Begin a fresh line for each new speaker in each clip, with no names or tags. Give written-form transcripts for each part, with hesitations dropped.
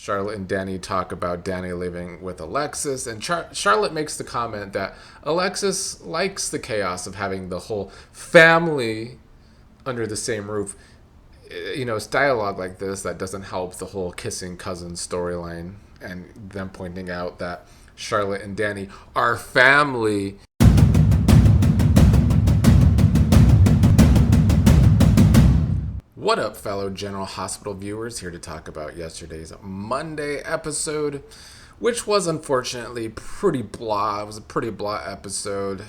Charlotte and Danny talk about Danny living with Alexis, and Charlotte makes the comment that Alexis likes the chaos of having the whole family under the same roof. It's dialogue like this that doesn't help the whole kissing cousins storyline, and them pointing out that Charlotte and Danny are family. What up, fellow General Hospital viewers? Here to talk about yesterday's Monday episode, which was unfortunately pretty blah. It was a pretty blah episode,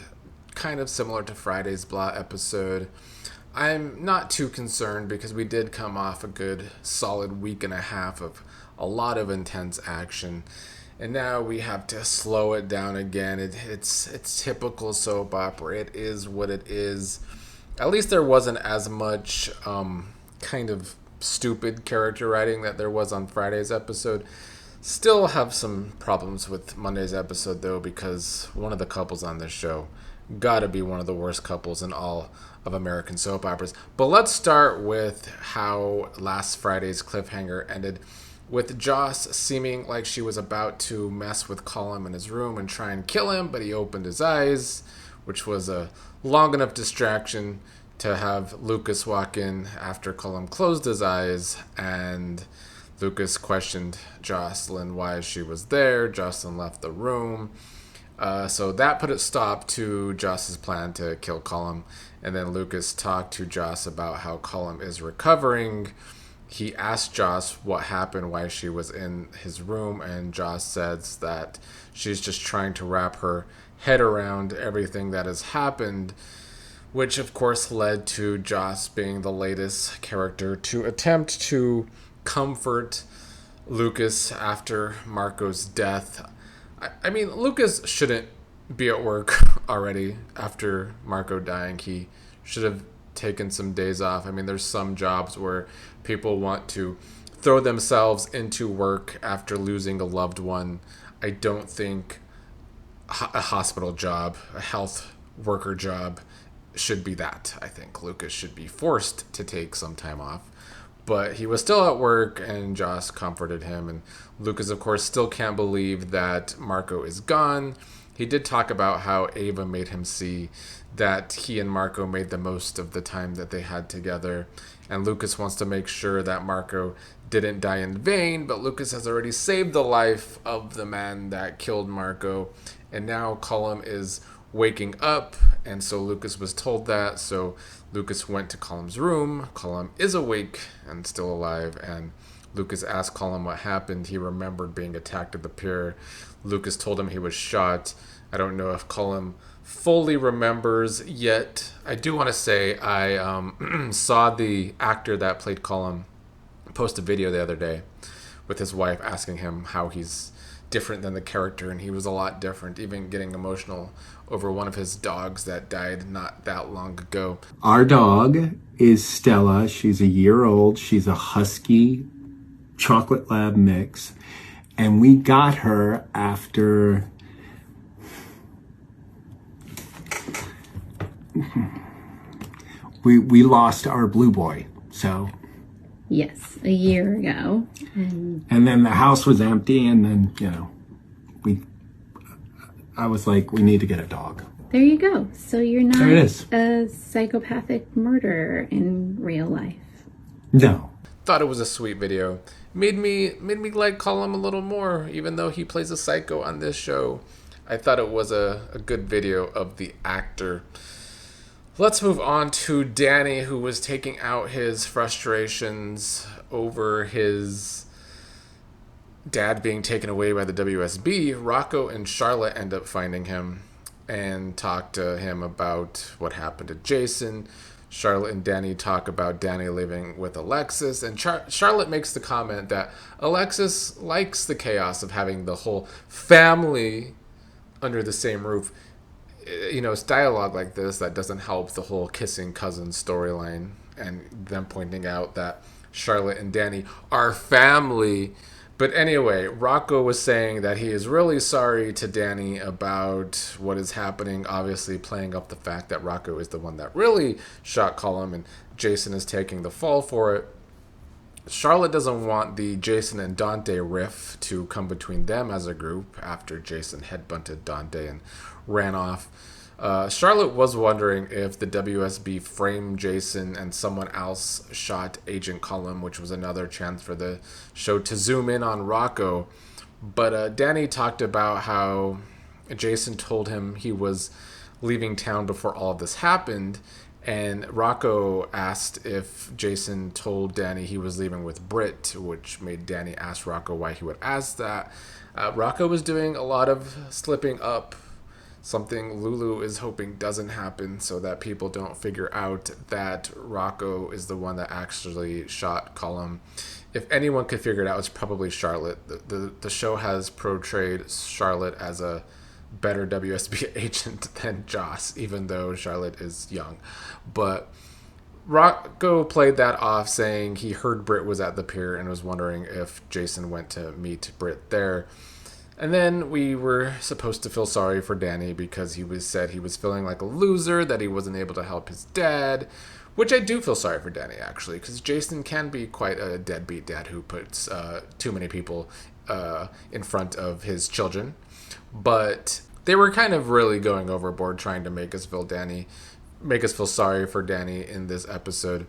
kind of similar to Friday's blah episode. I'm not too concerned because we did come off a good solid week and a half of a lot of intense action. And now we have to slow it down again. It's typical soap opera. It is what it is. At least there wasn't as much kind of stupid character writing that there was on Friday's episode. Still have some problems with Monday's episode, though, because one of the couples on this show gotta be one of the worst couples in all of American soap operas. But let's start with how last Friday's cliffhanger ended, with Joss seeming like she was about to mess with Cullum in his room and try and kill him, but he opened his eyes, which was a long enough distraction to have Lucas walk in after Cullum closed his eyes, and Lucas questioned Jocelyn why she was there. Jocelyn left the room. So that put a stop to Joss's plan to kill Cullum. And then Lucas talked to Joss about how Cullum is recovering. He asked Joss what happened, why she was in his room, and Joss says that she's just trying to wrap her head around everything that has happened, which of course led to Joss being the latest character to attempt to comfort Lucas after Marco's death. I mean, Lucas shouldn't be at work already after Marco dying. He should have taken some days off. I mean, there's some jobs where people want to throw themselves into work after losing a loved one. I don't think a hospital job, a health worker job, should be that. I think Lucas should be forced to take some time off. But he was still at work, and Joss comforted him. And Lucas, of course, still can't believe that Marco is gone. He did talk about how Ava made him see that he and Marco made the most of the time that they had together. And Lucas wants to make sure that Marco didn't die in vain, but Lucas has already saved the life of the man that killed Marco. And now Cullum is waking up, and so Lucas was told that. So Lucas went to Cullum's room. Cullum is awake and still alive, and Lucas asked Cullum what happened. He remembered being attacked at the pier. Lucas told him he was shot. I don't know if Cullum fully remembers yet. I do want to say I saw the actor that played Cullum post a video the other day with his wife asking him how he's different than the character, and he was a lot different, even getting emotional over one of his dogs that died not that long ago.
Our dog is Stella. She's a year old. She's a husky chocolate lab mix, and we got her after we lost our blue boy. So
yes, a year ago.
And then the house was empty, and then, I was like, we need to get a dog.
There you go. So you're not
There it is.
a psychopathic murderer in real life.
No.
Thought it was a sweet video. Made me like Cullum a little more, even though he plays a psycho on this show. I thought it was a good video of the actor. Let's move on to Danny, who was taking out his frustrations over his dad being taken away by the WSB. Rocco and Charlotte end up finding him and talk to him about what happened to Jason. Charlotte and Danny talk about Danny living with Alexis, and Charlotte makes the comment that Alexis likes the chaos of having the whole family under the same roof. It's dialogue like this that doesn't help the whole kissing cousins storyline, and them pointing out that Charlotte and Danny are family. But anyway, Rocco was saying that he is really sorry to Danny about what is happening, obviously playing up the fact that Rocco is the one that really shot Cullum and Jason is taking the fall for it. Charlotte doesn't want the Jason and Dante riff to come between them as a group after Jason headbutted Dante and ran off. Charlotte was wondering if the WSB framed Jason and someone else shot Agent Cullum, which was another chance for the show to zoom in on Rocco. But Danny talked about how Jason told him he was leaving town before all of this happened. And Rocco asked if Jason told Danny he was leaving with Britt, which made Danny ask Rocco why he would ask that. Rocco was doing a lot of slipping up, something Lulu is hoping doesn't happen so that people don't figure out that Rocco is the one that actually shot Cullum. If anyone could figure it out, it's probably Charlotte. The show has portrayed Charlotte as a better WSB agent than Joss, even though Charlotte is young. But Rocco played that off, saying he heard Britt was at the pier and was wondering if Jason went to meet Britt there. And then we were supposed to feel sorry for Danny because said he was feeling like a loser, that he wasn't able to help his dad, which I do feel sorry for Danny, actually, because Jason can be quite a deadbeat dad who puts too many people in front of his children. But they were kind of really going overboard trying to make us feel sorry for Danny in this episode.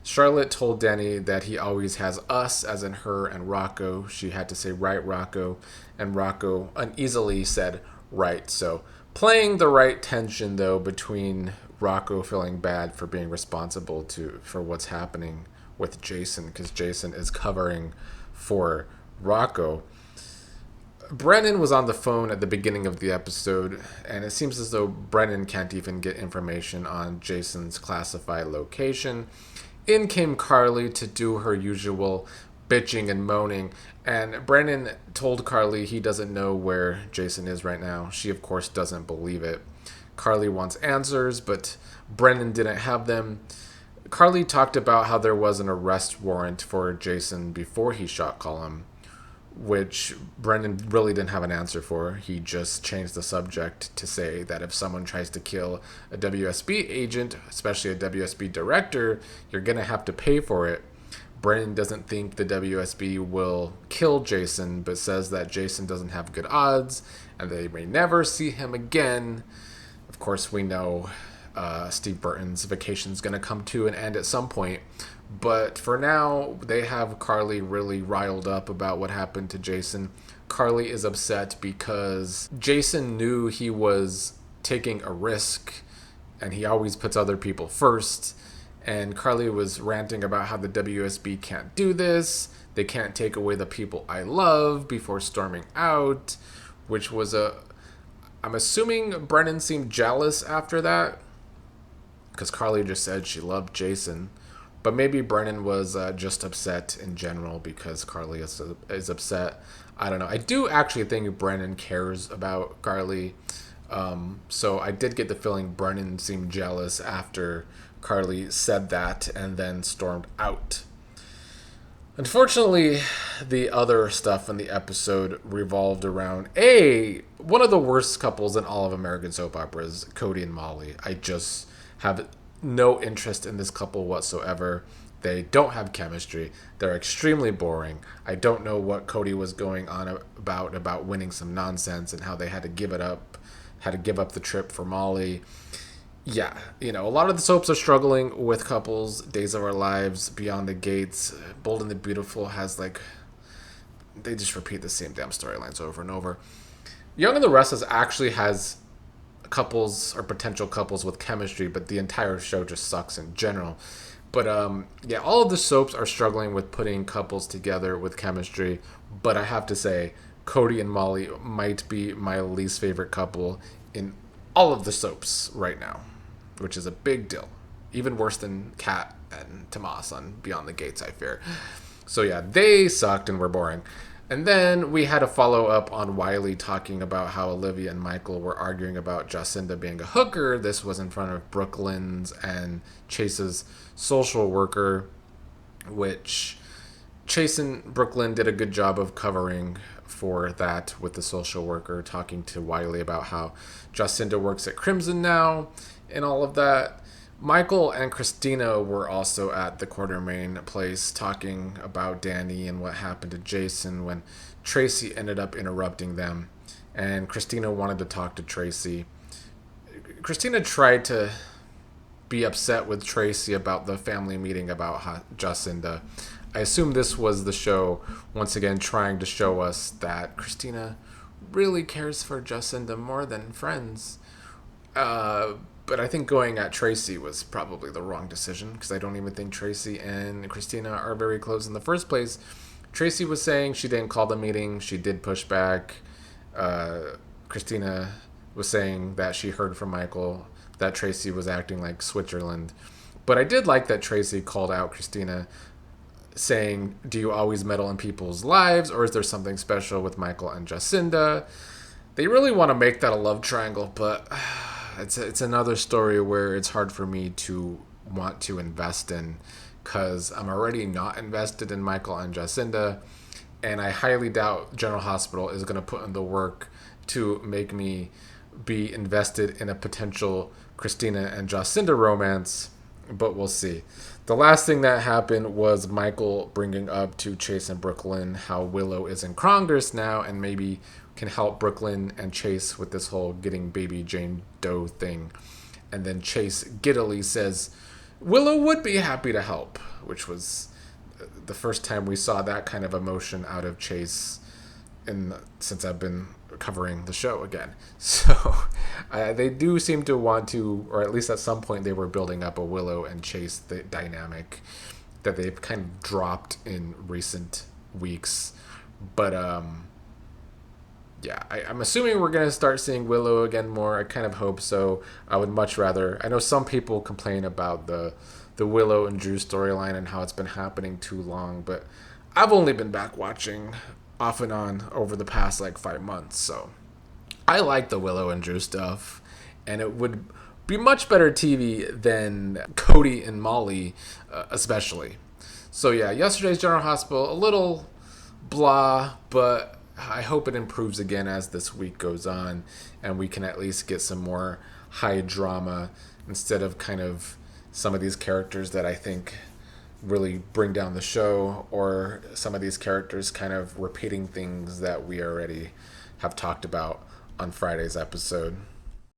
Charlotte told Danny that he always has us, as in her and Rocco. She had to say, right, Rocco, and Rocco uneasily said, right. So playing the right tension, though, between Rocco feeling bad for being responsible for what's happening with Jason, because Jason is covering for Rocco. Brennan was on the phone at the beginning of the episode, and it seems as though Brennan can't even get information on Jason's classified location. In came Carly to do her usual bitching and moaning, and Brennan told Carly he doesn't know where Jason is right now. She, of course, doesn't believe it. Carly wants answers, but Brennan didn't have them. Carly talked about how there was an arrest warrant for Jason before he shot Cullum, which Brennan really didn't have an answer for. He just changed the subject to say that if someone tries to kill a WSB agent, especially a WSB director, you're going to have to pay for it. Brennan doesn't think the WSB will kill Jason, but says that Jason doesn't have good odds and they may never see him again. Of course, we know Steve Burton's vacation is going to come to an end at some point. But for now, they have Carly really riled up about what happened to Jason. Carly is upset because Jason knew he was taking a risk, and he always puts other people first. And Carly was ranting about how the WSB can't do this. They can't take away the people I love before storming out, which was I'm assuming Brennan seemed jealous after that, because Carly just said she loved Jason. But maybe Brennan was just upset in general because Carly is upset. I don't know. I do actually think Brennan cares about Carly. So I did get the feeling Brennan seemed jealous after Carly said that and then stormed out. Unfortunately, the other stuff in the episode revolved around one of the worst couples in all of American soap operas, Cody and Molly. I just have no interest in this couple whatsoever. They don't have chemistry. They're extremely boring. I don't know what Cody was going on about winning some nonsense and how they had to give up the trip for Molly. Yeah, a lot of the soaps are struggling with couples. Days of Our Lives, Beyond the Gates, Bold and the Beautiful they just repeat the same damn storylines over and over. Young and the Restless actually has couples or potential couples with chemistry, but the entire show just sucks in general. But all of the soaps are struggling with putting couples together with chemistry, but I have to say Cody and Molly might be my least favorite couple in all of the soaps right now, which is a big deal. Even worse than Kat and Tomas on Beyond the Gates, I fear. So yeah, they sucked and were boring. And then we had a follow-up on Wiley talking about how Olivia and Michael were arguing about Jacinda being a hooker. This was in front of Brook Lynn's and Chase's social worker, which Chase and Brook Lynn did a good job of covering for that with the social worker, talking to Wiley about how Jacinda works at Crimson now and all of that. Michael and Kristina were also at the Quartermain place talking about Danny and what happened to Jason when Tracy ended up interrupting them. And Kristina wanted to talk to Tracy. Kristina tried to be upset with Tracy about the family meeting about Jacinda. I assume this was the show once again trying to show us that Kristina really cares for Jacinda more than friends. But I think going at Tracy was probably the wrong decision because I don't even think Tracy and Kristina are very close in the first place. Tracy was saying she didn't call the meeting. She did push back. Kristina was saying that she heard from Michael that Tracy was acting like Switzerland. But I did like that Tracy called out Kristina saying, do you always meddle in people's lives or is there something special with Michael and Jacinda? They really want to make that a love triangle, but it's another story where it's hard for me to want to invest in because I'm already not invested in Michael and Jacinda, and I highly doubt General Hospital is going to put in the work to make me be invested in a potential Kristina and Jacinda romance, but we'll see. The last thing that happened was Michael bringing up to Chase and Brook Lynn how Willow is in Congress now and maybe can help Brook Lynn and Chase with this whole getting baby Jane Doe thing. And then Chase giddily says Willow would be happy to help, which was the first time we saw that kind of emotion out of Chase since I've been covering the show again. So they do seem to want to, or at least at some point they were building up a Willow and Chase dynamic that they've kind of dropped in recent weeks. But yeah, I'm assuming we're going to start seeing Willow again more. I kind of hope so. I would much rather. I know some people complain about the Willow and Drew storyline and how it's been happening too long, but I've only been back watching off and on over the past like 5 months. So I like the Willow and Drew stuff, and it would be much better TV than Cody and Molly, especially. So yeah, yesterday's General Hospital, a little blah, but I hope it improves again as this week goes on and we can at least get some more high drama instead of kind of some of these characters that I think really bring down the show, or some of these characters kind of repeating things that we already have talked about on Friday's episode.